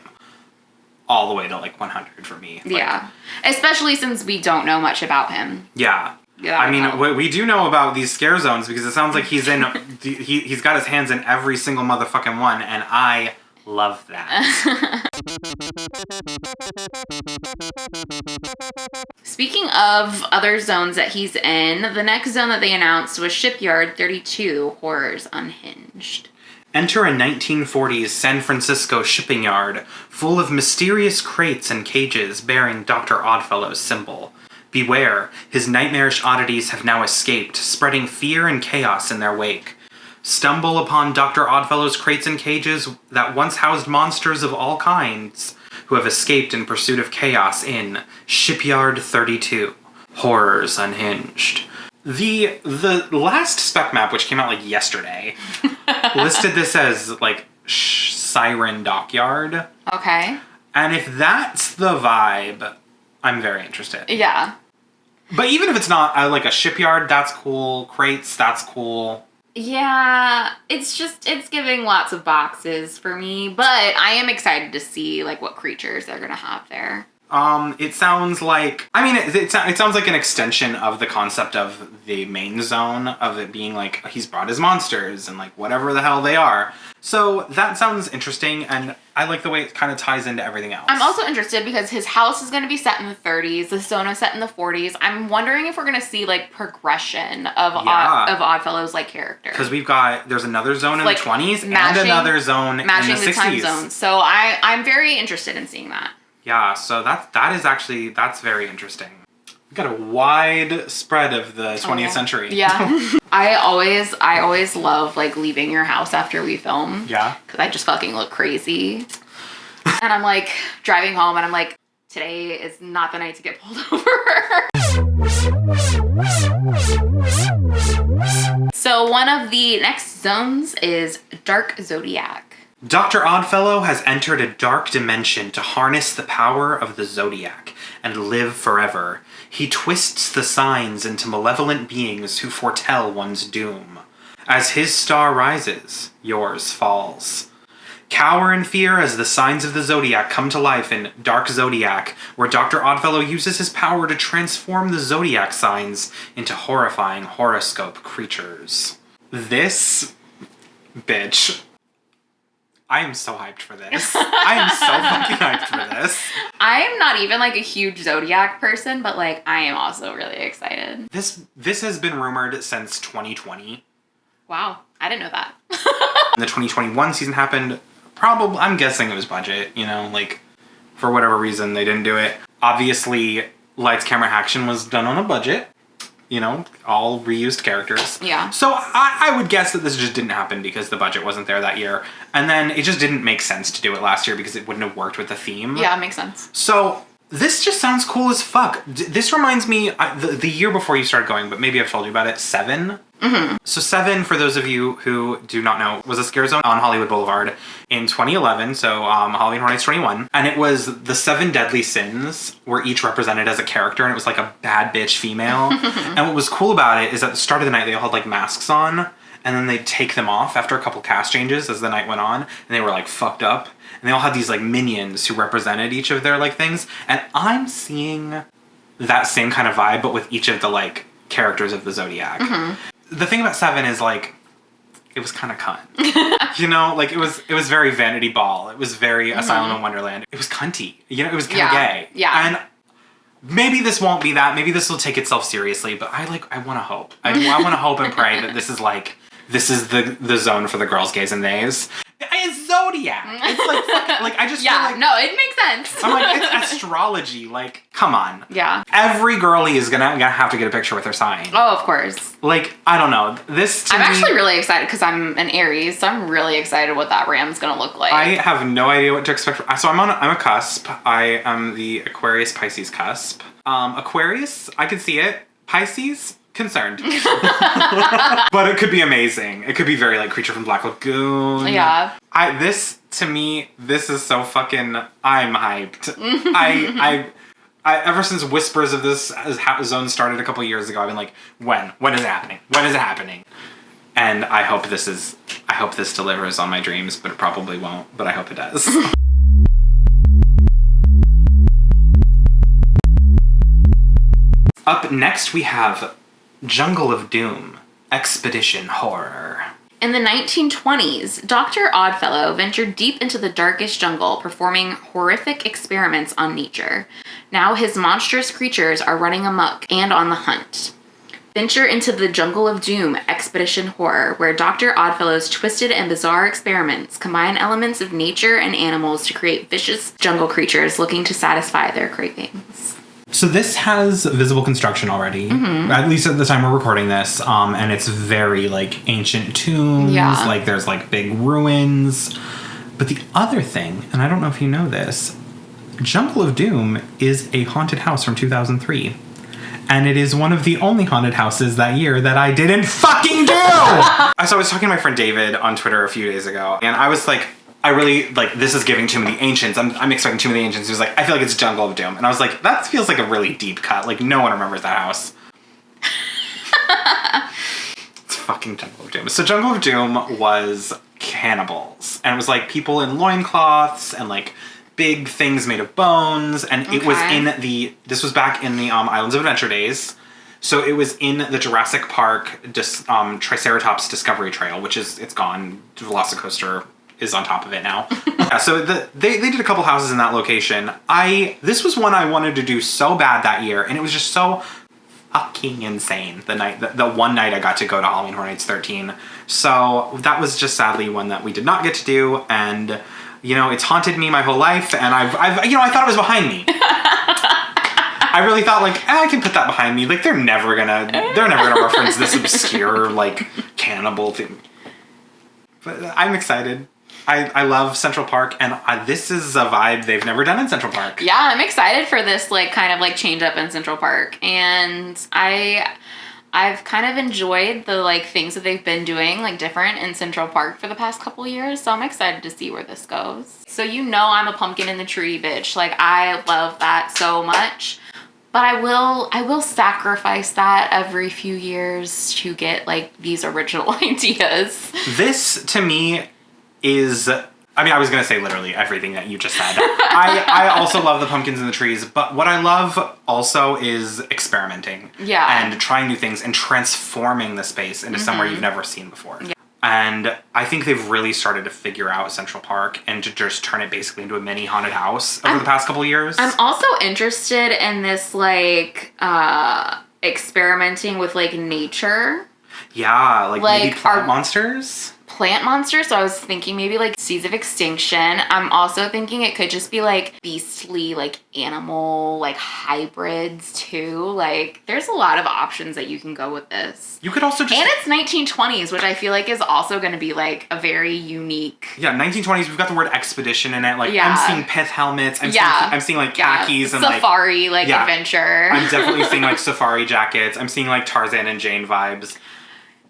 all the way to like 100 for me. Like, yeah. Especially since we don't know much about him. Yeah. Yeah, I mean, we do know about these scare zones because it sounds like he's in, he's got his hands in every single motherfucking one, and I love that. Speaking of other zones that he's in, the next zone that they announced was Shipyard 32, Horrors Unhinged. Enter a 1940s San Francisco shipping yard full of mysterious crates and cages bearing Dr. Oddfellow's symbol. Beware, his nightmarish oddities have now escaped, spreading fear and chaos in their wake. Stumble upon Dr. Oddfellow's crates and cages that once housed monsters of all kinds who have escaped in pursuit of chaos in Shipyard 32, Horrors Unhinged. The last spec map, which came out like yesterday, listed this as like Siren Dockyard. Okay. And if that's the vibe, I'm very interested. Yeah. But even if it's not like a shipyard, that's cool. Crates, that's cool. Yeah, it's giving lots of boxes for me, but I am excited to see like what creatures they're gonna have there. It sounds like, I mean, it sounds like an extension of the concept of the main zone, of it being like he's brought his monsters and like whatever the hell they are. So that sounds interesting, and I like the way it kind of ties into everything else. I'm also interested because his house is going to be set in the 30s, the zone set in the 40s. I'm wondering if we're going to see like progression of Oddfellow's like character. Because there's another zone in like, the 20s and another zone in the 60s. Matching the time zones. So I'm very interested in seeing that. Yeah, so that's very interesting. We've got a wide spread of the 20th century. Yeah. I always love like leaving your house after we film. Yeah. Because I just fucking look crazy. And I'm like driving home and I'm like, today is not the night to get pulled over. So one of the next zones is Dark Zodiac. Dr. Oddfellow has entered a dark dimension to harness the power of the Zodiac and live forever. He twists the signs into malevolent beings who foretell one's doom. As his star rises, yours falls. Cower in fear as the signs of the Zodiac come to life in Dark Zodiac, where Dr. Oddfellow uses his power to transform the Zodiac signs into horrifying horoscope creatures. This bitch. I am so hyped for this. I am so fucking hyped for this. I am not even like a huge Zodiac person, but like I am also really excited. This has been rumored since 2020. Wow, I didn't know that. The 2021 season happened, probably, I'm guessing it was budget, you know, like, for whatever reason they didn't do it. Obviously, Lights, Camera, Action was done on a budget, you know, all reused characters. Yeah. So I would guess that this just didn't happen because the budget wasn't there that year. And then it just didn't make sense to do it last year because it wouldn't have worked with the theme. Yeah, it makes sense. So this just sounds cool as fuck. This reminds me, the year before you started going, but maybe I've told you about it, Seven. Mm-hmm. So Seven, for those of you who do not know, was a scare zone on Hollywood Boulevard in 2011, so Halloween Horror Nights 21. And it was the 7 deadly sins were each represented as a character, and it was like a bad bitch female. And what was cool about it is at the start of the night, they all had like masks on, and then they'd take them off after a couple cast changes as the night went on, and they were like fucked up. And they all had these like minions who represented each of their like things. And I'm seeing that same kind of vibe, but with each of the like characters of the Zodiac. Mm-hmm. The thing about Seven is like, it was kind of cunt. You know, like it was very Vanity Ball. It was very Asylum in Wonderland. It was cunty. You know, it was kind of gay. Yeah. And maybe this won't be that. Maybe this will take itself seriously. But I want to hope. I want to hope and pray that this is the zone for the girls, gays, and theys. It's Zodiac. It's like fucking, like I just feel like, no, it makes sense. I'm like, it's astrology. Like, come on. Yeah. Every girlie is gonna have to get a picture with her sign. Oh, of course. Like, I don't know. I'm actually really excited because I'm an Aries, so I'm really excited what that ram's gonna look like. I have no idea what to expect. So I'm a cusp. I am the Aquarius Pisces cusp. Aquarius, I can see it. Pisces, concerned. But it could be amazing. It could be very like Creature from Black Lagoon. Yeah. To me, this is so fucking, I'm hyped. I ever since whispers of this zone started a couple years ago, I've been like, when is it happening? When is it happening? And I hope this delivers on my dreams, but it probably won't, but I hope it does. Up next, we have Jungle of Doom, Expedition Horror. In the 1920s, Dr. Oddfellow ventured deep into the darkest jungle, performing horrific experiments on nature. Now his monstrous creatures are running amok and on the hunt. Venture into the Jungle of Doom, Expedition Horror, where Dr. Oddfellow's twisted and bizarre experiments combine elements of nature and animals to create vicious jungle creatures looking to satisfy their cravings. So this has visible construction already, at least at the time we're recording this, and it's very, like, ancient tombs, like, there's, like, big ruins. But the other thing, and I don't know if you know this, Jungle of Doom is a haunted house from 2003. And it is one of the only haunted houses that year that I didn't fucking do! So I was talking to my friend David on Twitter a few days ago, and I was like, I really, like, this is giving Tomb of the Ancients. I'm expecting Tomb of the Ancients. He was like, I feel like it's Jungle of Doom. And I was like, that feels like a really deep cut. Like, no one remembers that house. It's fucking Jungle of Doom. So Jungle of Doom was cannibals. And it was, like, people in loincloths and, like, big things made of bones. And it was this was back in the Islands of Adventure days. So it was in the Jurassic Park Triceratops Discovery Trail, which it's gone. Velocicoaster is on top of it now. Yeah, so they did a couple houses in that location. This was one I wanted to do so bad that year, and it was just so fucking insane the one night I got to go to Halloween Horror Nights 13. So that was just sadly one that we did not get to do, and you know, it's haunted me my whole life, and I've I thought it was behind me. I really thought, like, I can put that behind me. Like, they're never gonna reference this obscure, like, cannibal thing. But I'm excited. I love Central Park, and this is a vibe they've never done in Central Park. Yeah, I'm excited for this like kind of like change up in Central Park, and I've kind of enjoyed the like things that they've been doing like different in Central Park for the past couple years. So I'm excited to see where this goes. So you know I'm a pumpkin in the tree bitch. Like I love that so much. But I will sacrifice that every few years to get like these original ideas. This to me is, I mean, I was going to say literally everything that you just said. I also love the pumpkins in the trees, but what I love also is experimenting. Yeah. And trying new things and transforming the space into somewhere you've never seen before. Yeah. And I think they've really started to figure out Central Park and to just turn it basically into a mini haunted house over the past couple of years. I'm also interested in this like experimenting with like nature. Yeah, like maybe plant monsters. Plant monsters, so I was thinking maybe like Seeds of Extinction. I'm also thinking it could just be like beastly like animal like hybrids too. Like there's a lot of options that you can go with this. You could also just, and it's 1920s, which I feel like is also going to be like a very unique. Yeah, 1920s. We've got the word expedition in it. Like Yeah. I'm seeing pith helmets. I'm seeing like khakis and safari like adventure. I'm definitely seeing like safari jackets. I'm seeing like Tarzan and Jane vibes.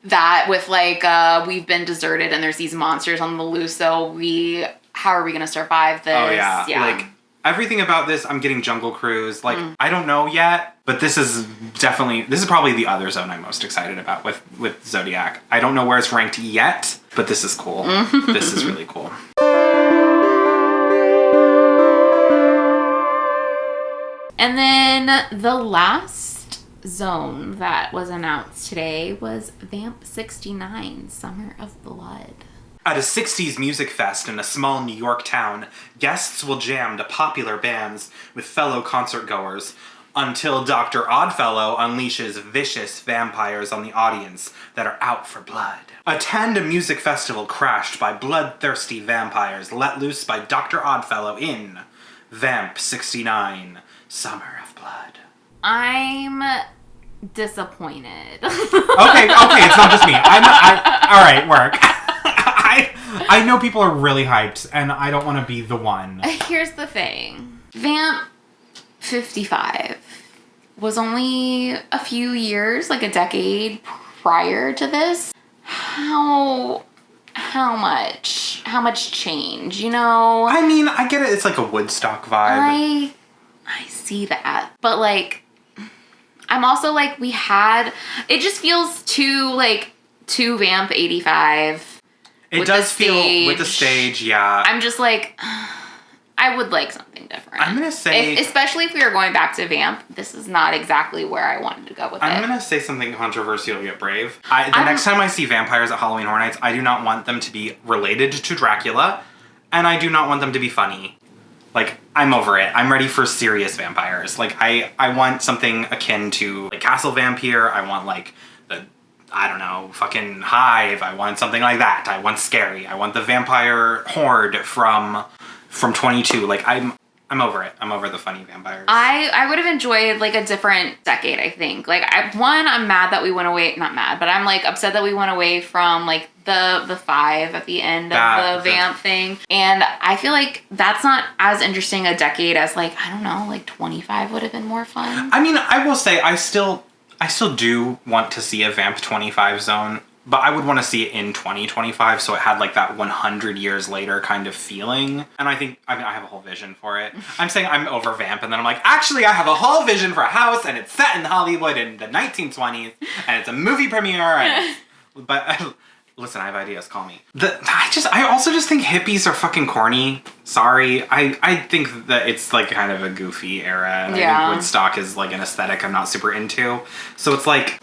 That with like we've been deserted and there's these monsters on the loose, so how are we gonna survive this? Oh yeah. Like everything about this, I'm getting Jungle Cruise. Like I don't know yet, but this is probably the other zone I'm most excited about with Zodiac. I don't know where it's ranked yet, but this is cool. This is really cool. And then the last zone that was announced today was Vamp 69, Summer of Blood. At a 60s music fest in a small New York town, guests will jam to popular bands with fellow concertgoers until Dr. Oddfellow unleashes vicious vampires on the audience that are out for blood. Attend a music festival crashed by bloodthirsty vampires let loose by Dr. Oddfellow in Vamp 69, Summer of Blood. I'm disappointed. Okay, it's not just me. All right, work. I know people are really hyped, and I don't want to be the one. Here's the thing. Vamp 55 was only a few years, like a decade prior to this. How much change, you know? I mean, I get it. It's like a Woodstock vibe. I see that. But like, I'm also like, it just feels too Vamp 85. It does feel with the stage, yeah. I'm just like, I would like something different. I'm going to say... especially if we were going back to Vamp, this is not exactly where I wanted to go with it. I'm going to say something controversial yet brave. The next time I see vampires at Halloween Horror Nights, I do not want them to be related to Dracula, and I do not want them to be funny. Like, I'm over it. I'm ready for serious vampires. Like, I want something akin to, like, Castle Vampire. I want, like, I don't know, fucking Hive. I want something like that. I want scary. I want the vampire horde from 22. Like, I'm over it. I'm over the funny vampires. I would have enjoyed like a different decade, I think. Like I'm mad that we went away, not mad, but I'm like upset that we went away from like the 5 at the end of the Vamp thing. And I feel like that's not as interesting a decade as like, I don't know, like 25 would have been more fun. I mean, I will say I still do want to see a Vamp 25 zone, but I would want to see it in 2025 so it had like that 100 years later kind of feeling. And I have a whole vision for it. I'm saying I'm over Vamp, and then I'm like, actually I have a whole vision for a house, and it's set in Hollywood in the 1920s, and it's a movie premiere, but listen, I have ideas, call me. I also just think hippies are fucking corny. Sorry. I think that it's like kind of a goofy era, and I think Woodstock is like an aesthetic I'm not super into. So it's like,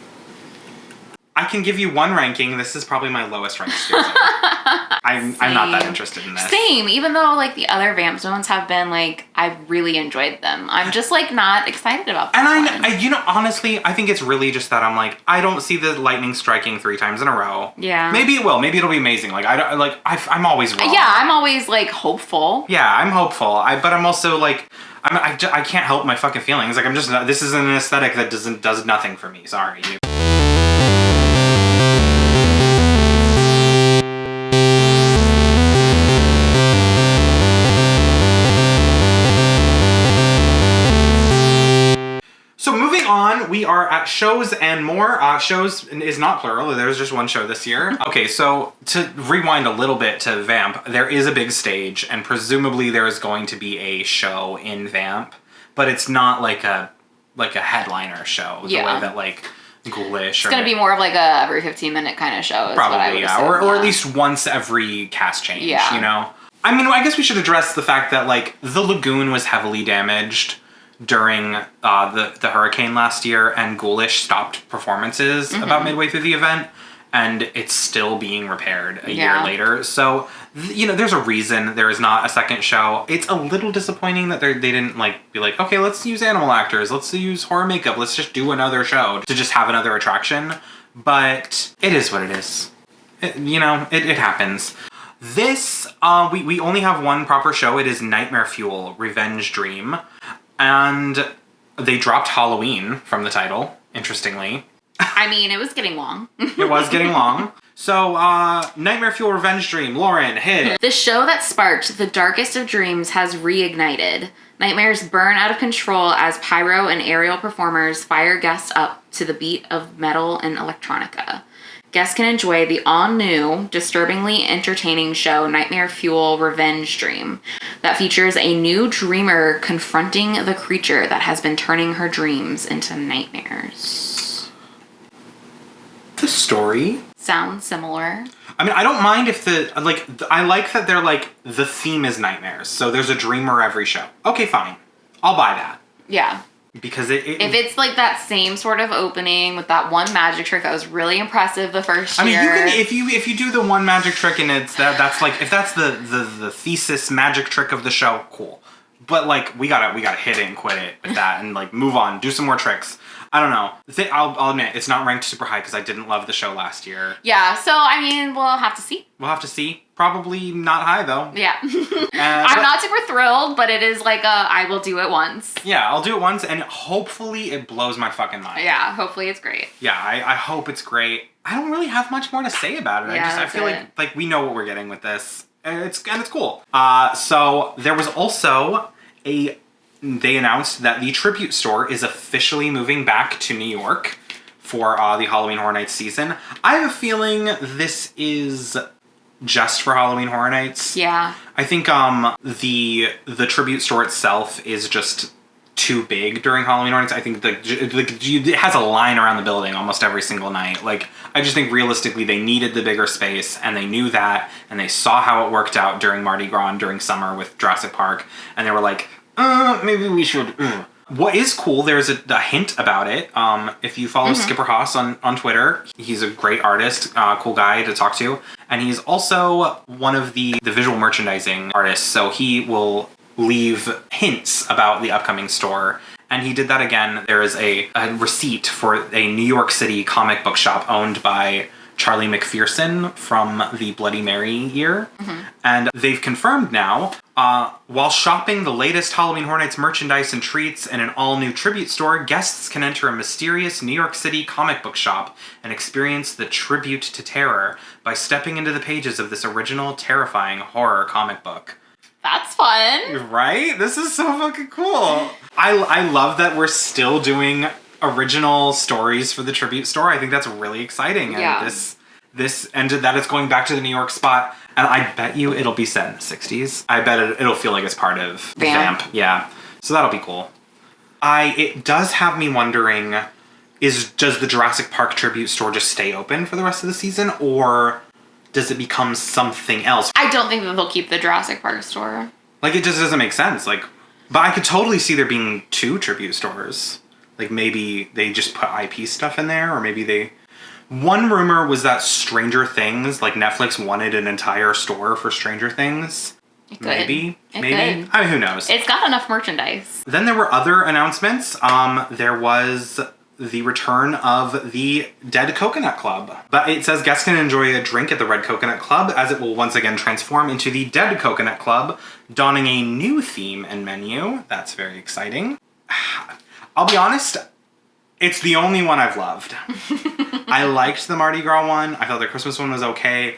I can give you one ranking. This is probably my lowest ranked season. I'm not that interested in this. Same, even though like the other Vamp zones have been like, I really enjoyed them. I'm just like not excited about this one. I honestly, I think it's really just that I'm like, I don't see the lightning striking 3 times in a row. Yeah. Maybe it will. Maybe it'll be amazing. Like I'm always wrong. Yeah, I'm always like hopeful. Yeah, I'm hopeful. But I'm also like, I can't help my fucking feelings. Like this is an aesthetic that does nothing for me. Sorry. we are at Shows and More. Shows is not plural. There's just one show this year. Okay, so to rewind a little bit to Vamp, there is a big stage, and presumably there is going to be a show in Vamp, but it's not like a headliner show the way that like Ghoulish. It's gonna be more of like a every 15-minute kind of show. Probably, yeah, or at least once every cast change. Yeah. You know. I mean, I guess we should address the fact that like the lagoon was heavily damaged during the hurricane last year, and Ghoulish stopped performances about midway through the event, and it's still being repaired a year later. So, you know, there's a reason there is not a second show. It's a little disappointing that they didn't like be like, okay, let's use animal actors, let's use horror makeup, let's just do another show to just have another attraction. But it is what it is. It happens. This, we only have one proper show. It is Nightmare Fuel, Revenge Dream. And they dropped Halloween from the title, interestingly. I mean, it was getting long. It was getting long. So, Nightmare Fuel, Revenge Dream. Lauren, hit it. The show that sparked the darkest of dreams has reignited. Nightmares burn out of control as pyro and aerial performers fire guests up to the beat of metal and electronica. Guests can enjoy the all-new, disturbingly entertaining show Nightmare Fuel Revenge Dream that features a new dreamer confronting the creature that has been turning her dreams into nightmares. The story sounds similar. I mean, I don't mind if I like that they're like, the theme is nightmares, so there's a dreamer every show. Okay, fine. I'll buy that. Yeah. Because if it's like that same sort of opening with that one magic trick that was really impressive the first year. I mean, if you do the one magic trick and it's that's like, if that's the thesis magic trick of the show, cool. But like we gotta hit it and quit it with that and like move on, do some more tricks. I don't know. I'll admit it's not ranked super high because I didn't love the show last year. Yeah, so I mean we'll have to see. We'll have to see. Probably not high though. Yeah. I'm not super thrilled, but it is like I will do it once. Yeah, I'll do it once and hopefully it blows my fucking mind. Yeah, hopefully it's great. Yeah, I hope it's great. I don't really have much more to say about it. Yeah, I feel it. like we know what we're getting with this. And it's cool. So there was also they announced that the Tribute Store is officially moving back to New York for the Halloween Horror Nights season. I have a feeling this is just for Halloween Horror Nights. Yeah. I think the Tribute Store itself is just too big during Halloween Horror Nights. I think it has a line around the building almost every single night. Like, I just think realistically they needed the bigger space, and they knew that, and they saw how it worked out during Mardi Gras and during summer with Jurassic Park, and they were like, maybe we should. What is cool, there's a hint about it. If you follow Skipper Haas on Twitter, he's a great artist, cool guy to talk to. And he's also one of the visual merchandising artists, so he will leave hints about the upcoming store. And he did that again. There is a receipt for a New York City comic book shop owned by Charlie McPherson from the Bloody Mary year. And they've confirmed now, while shopping the latest Halloween Horror Nights merchandise and treats in an all-new tribute store, guests can enter a mysterious New York City comic book shop and experience the tribute to terror by stepping into the pages of this original, terrifying horror comic book. That's fun. Right? This is so fucking cool. I love that we're still doing original stories for the tribute store. I think that's really exciting. And this ended that it's going back to the New York spot. And I bet you it'll be set in the 60s. I bet it'll feel like it's part of Vamp. Yeah. So that'll be cool. It does have me wondering, does the Jurassic Park tribute store just stay open for the rest of the season? Or does it become something else? I don't think that they'll keep the Jurassic Park store. Like, it just doesn't make sense. Like, but I could totally see there being 2 tribute stores. Like, maybe they just put IP stuff in there, or maybe they... One rumor was that Stranger Things, like Netflix wanted an entire store for Stranger Things. It could. Maybe. It Maybe. could. I mean, who knows? It's got enough merchandise. Then there were other announcements. There was the return of the Dead Coconut Club. But it says guests can enjoy a drink at the Red Coconut Club as it will once again transform into the Dead Coconut Club, donning a new theme and menu. That's very exciting. I'll be honest, it's the only one I've loved. I liked the Mardi Gras one. I thought the Christmas one was okay.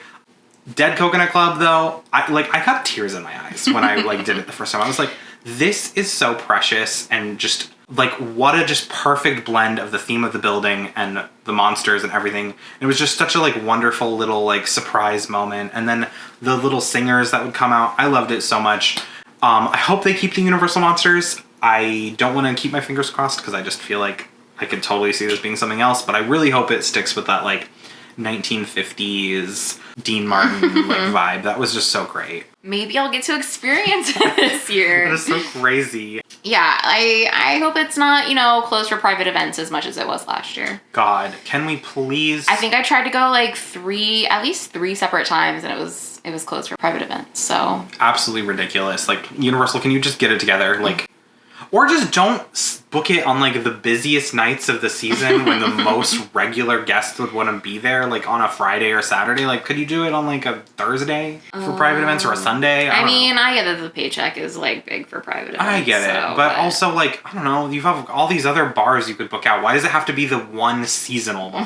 Dead Coconut Club, though, I got tears in my eyes when I did it the first time. I was like, this is so precious and just like, what a just perfect blend of the theme of the building and the monsters and everything. It was just such a, like, wonderful little, like, surprise moment. And then the little singers that would come out, I loved it so much. I hope they keep the Universal monsters. I don't want to keep my fingers crossed because I just feel like I could totally see this being something else, but I really hope it sticks with that, like, 1950s Dean Martin like vibe. That was just so great. Maybe I'll get to experience it this year. That is so crazy. Yeah, I hope it's not, you know, closed for private events as much as it was last year. God, can we please? I think I tried to go like at least three separate times, and it was closed for private events. So absolutely ridiculous. Like, Universal, can you just get it together? Like, or just don't book it on, like, the busiest nights of the season when the most regular guests would want to be there, like, on a Friday or Saturday. Like, could you do it on, like, a Thursday for private events or a Sunday? I get that the paycheck is, like, big for private events. I get it. But also, like, I don't know, you have all these other bars you could book out. Why does it have to be the one seasonal bar?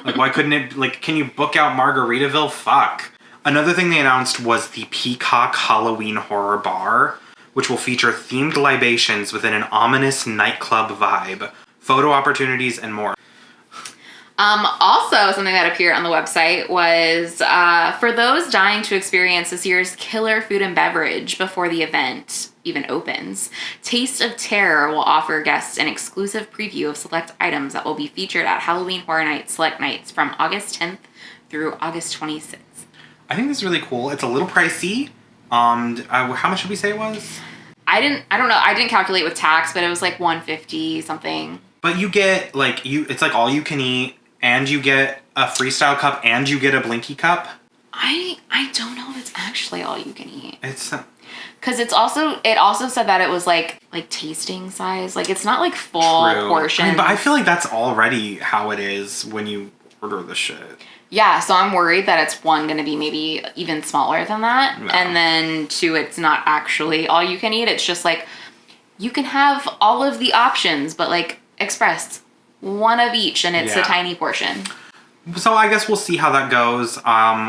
Like, why couldn't it, like, can you book out Margaritaville? Fuck. Another thing they announced was the Peacock Halloween Horror Bar, which will feature themed libations within an ominous nightclub vibe, photo opportunities, and more. Also, something that appeared on the website was for those dying to experience this year's killer food and beverage before the event even opens, Taste of Terror will offer guests an exclusive preview of select items that will be featured at Halloween Horror Nights select nights from August 10th through August 26th. I think this is really cool. It's a little pricey. How much did we say it was? I don't know. I didn't calculate with tax, but it was like $150 something. But you get it's like all you can eat, and you get a freestyle cup, and you get a blinky cup. I don't know if it's actually all you can eat. It's because it also said that it was like tasting size. Like, it's not like full portion. But I feel like that's already how it is when you order the shit. Yeah, so I'm worried that it's one, going to be maybe even smaller than that. No. And then two, it's not actually all you can eat. It's just like, you can have all of the options, but like expressed one of each, and it's a tiny portion. So I guess we'll see how that goes.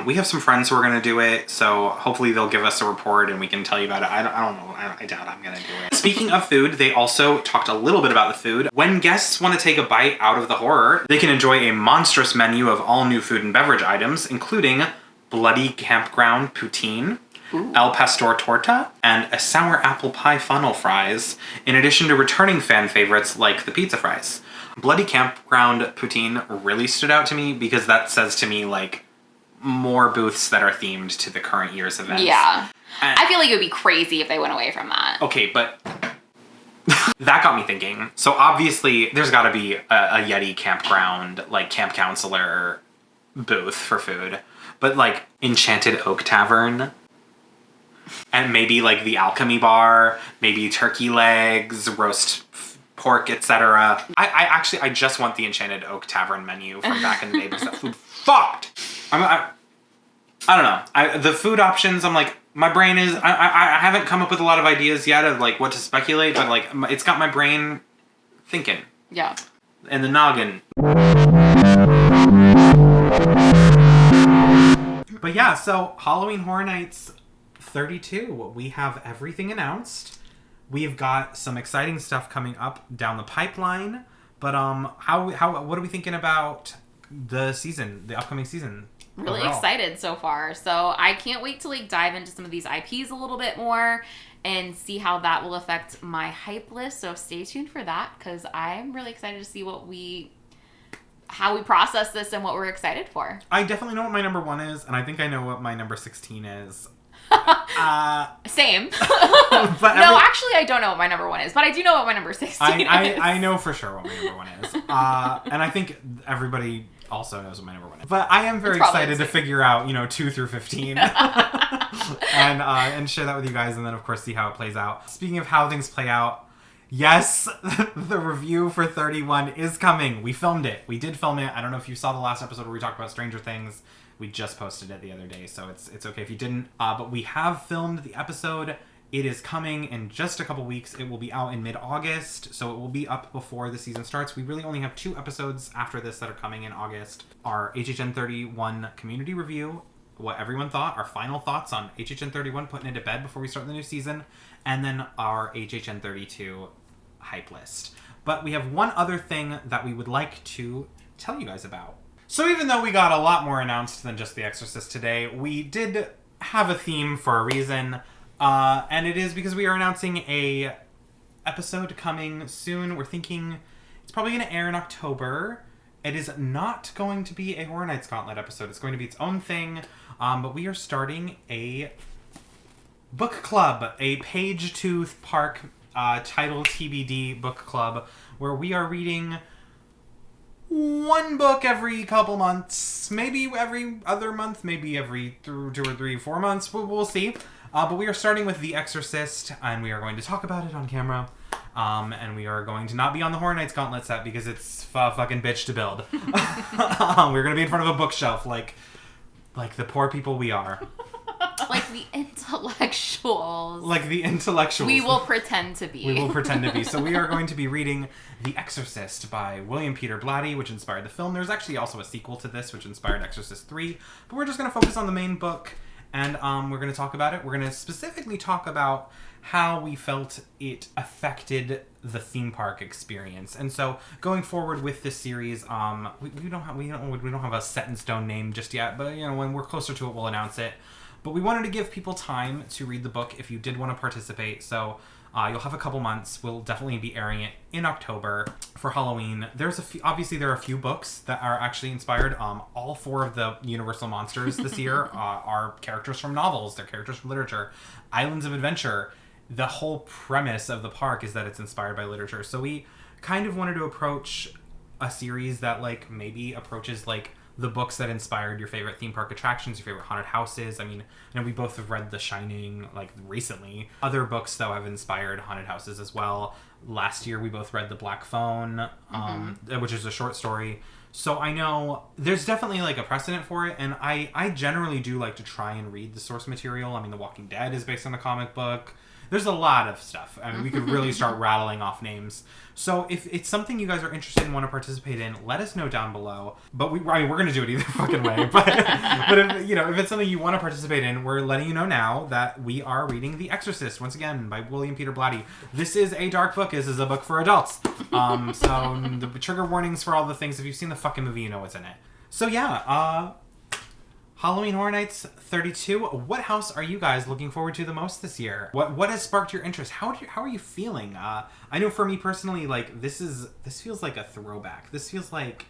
We have some friends who are going to do it, so hopefully they'll give us a report and we can tell you about it. I don't know. I doubt I'm going to do it. Speaking of food, they also talked a little bit about the food. When guests want to take a bite out of the horror, they can enjoy a monstrous menu of all new food and beverage items, including bloody campground poutine, El Pastor torta, and a sour apple pie funnel fries, in addition to returning fan favorites like the pizza fries. Bloody Campground Poutine really stood out to me because that says to me, like, more booths that are themed to the current year's events. Yeah. And I feel like it would be crazy if they went away from that. Okay, but that got me thinking. So obviously, there's got to be a Yeti campground, like, camp counselor booth for food. But, like, Enchanted Oak Tavern, and maybe, like, the Alchemy Bar, maybe turkey legs, roast pork, etc. I just want the Enchanted Oak Tavern menu from back in the day because that food fucked. I don't know. The food options, I'm like, my brain is, I haven't come up with a lot of ideas yet of like what to speculate, but like it's got my brain thinking. Yeah. And the noggin. But yeah, so Halloween Horror Nights 32, we have everything announced. We've got some exciting stuff coming up down the pipeline, but what are we thinking about the upcoming season? Really overall? Excited so far. So I can't wait to like dive into some of these IPs a little bit more and see how that will affect my hype list. So stay tuned for that, because I'm really excited to see how we process this and what we're excited for. I definitely know what my number 1 is, and I think I know what my number 16 is. Same. But actually, I don't know what my number 1 is, but I do know what my number 16 is. I know for sure what my number 1 is. And I think everybody also knows what my number 1 is. But I am very excited to figure out, 2 through 15. and share that with you guys, and then, of course, see how it plays out. Speaking of how things play out, yes, the review for 31 is coming. We filmed it. We did film it. I don't know if you saw the last episode where we talked about Stranger Things. We just posted it the other day, so it's okay if you didn't. But we have filmed the episode. It is coming in just a couple weeks. It will be out in mid-August, so it will be up before the season starts. We really only have 2 episodes after this that are coming in August. Our HHN 31 community review, what everyone thought, our final thoughts on HHN 31, putting it to bed before we start the new season, and then our HHN 32 hype list. But we have one other thing that we would like to tell you guys about. So even though we got a lot more announced than just The Exorcist today, we did have a theme for a reason. And it is because we are announcing a episode coming soon. We're thinking it's probably going to air in October. It is not going to be a Horror Nights Gauntlet episode. It's going to be its own thing. But we are starting a book club, a Page Tooth Park title TBD book club, where we are reading one book every couple months, maybe every other month, maybe every 2 or 3, 4 months. We'll see. But we are starting with The Exorcist, and we are going to talk about it on camera. And we are going to not be on the Horror Nights Gauntlet set because it's a fucking bitch to build. We're going to be in front of a bookshelf like the poor people we are. Like the intellectuals. Like the intellectuals. We will pretend to be. We will pretend to be. So we are going to be reading The Exorcist by William Peter Blatty, which inspired the film. There's actually also a sequel to this, which inspired Exorcist 3. But we're just going to focus on the main book, and we're going to talk about it. We're going to specifically talk about how we felt it affected the theme park experience. And so going forward with this series, we don't have a set in stone name just yet, but when we're closer to it, we'll announce it. But we wanted to give people time to read the book if you did want to participate. So you'll have a couple months. We'll definitely be airing it in October for Halloween. Obviously there are a few books that are actually inspired. All 4 of the Universal monsters this year are characters from novels. They're characters from literature. Islands of Adventure. The whole premise of the park is that it's inspired by literature. So we kind of wanted to approach a series that maybe approaches the books that inspired your favorite theme park attractions, your favorite haunted houses. I mean, we both have read The Shining, recently. Other books, though, have inspired haunted houses as well. Last year, we both read The Black Phone, which is a short story. So I know there's definitely, a precedent for it, and I generally do like to try and read the source material. I mean, The Walking Dead is based on a comic book. There's a lot of stuff. I mean, we could really start rattling off names. So if it's something you guys are interested in and want to participate in, let us know down below. But we're going to do it either fucking way. But if it's something you want to participate in, we're letting you know now that we are reading The Exorcist, once again, by William Peter Blatty. This is a dark book. This is a book for adults. So the trigger warnings for all the things. If you've seen the fucking movie, you know what's in it. So yeah, Halloween Horror Nights 32. What house are you guys looking forward to the most this year? What has sparked your interest? How are you feeling? I know for me personally, this feels like a throwback. This feels like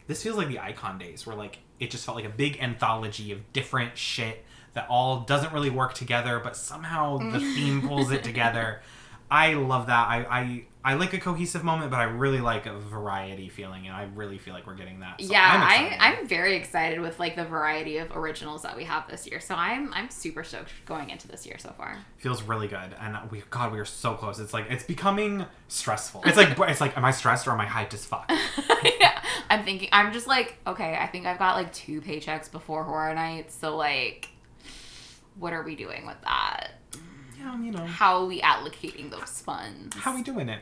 the Icon days, where it just felt like a big anthology of different shit that all doesn't really work together, but somehow the theme pulls it together. I love that. I like a cohesive moment, but I really like a variety feeling, and I really feel like we're getting that. So yeah, I'm very excited with the variety of originals that we have this year. So I'm super stoked going into this year so far. Feels really good, and we are so close. It's it's becoming stressful. It's like am I stressed or am I hyped as fuck? Yeah, I'm just okay. I think I've got 2 paychecks before Horror Nights, so what are we doing with that? How are we allocating those funds? How are we doing it?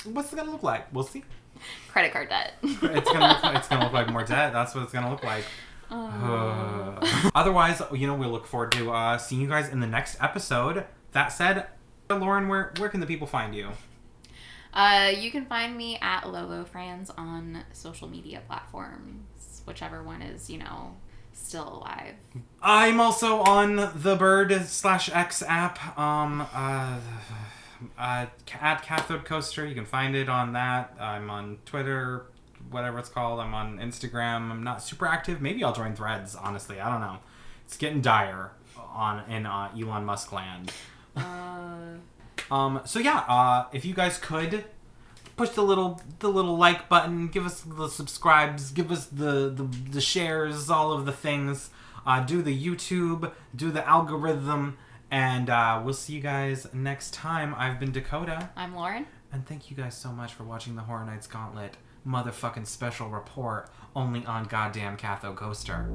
What's it gonna look like? We'll see. Credit card debt. It's gonna look like more debt. That's what it's gonna look like. Otherwise, we'll look forward to seeing you guys in the next episode. That said, Lauren, where can the people find you? You can find me at Logo Friends on social media platforms, whichever one is, still alive. I'm also on the Bird/X app. At Cathode Coaster. You can find it on that. I'm on Twitter, whatever it's called. I'm on Instagram. I'm not super active. Maybe I'll join Threads, honestly. I don't know. It's getting dire in Elon Musk land. So yeah, if you guys could push the little like button, give us the subscribes, give us the shares, all of the things. Do the YouTube, do the algorithm, and we'll see you guys next time. I've been Dakota. I'm Lauren. And thank you guys so much for watching the Horror Nights Gauntlet motherfucking special report only on goddamn Cathode Coaster.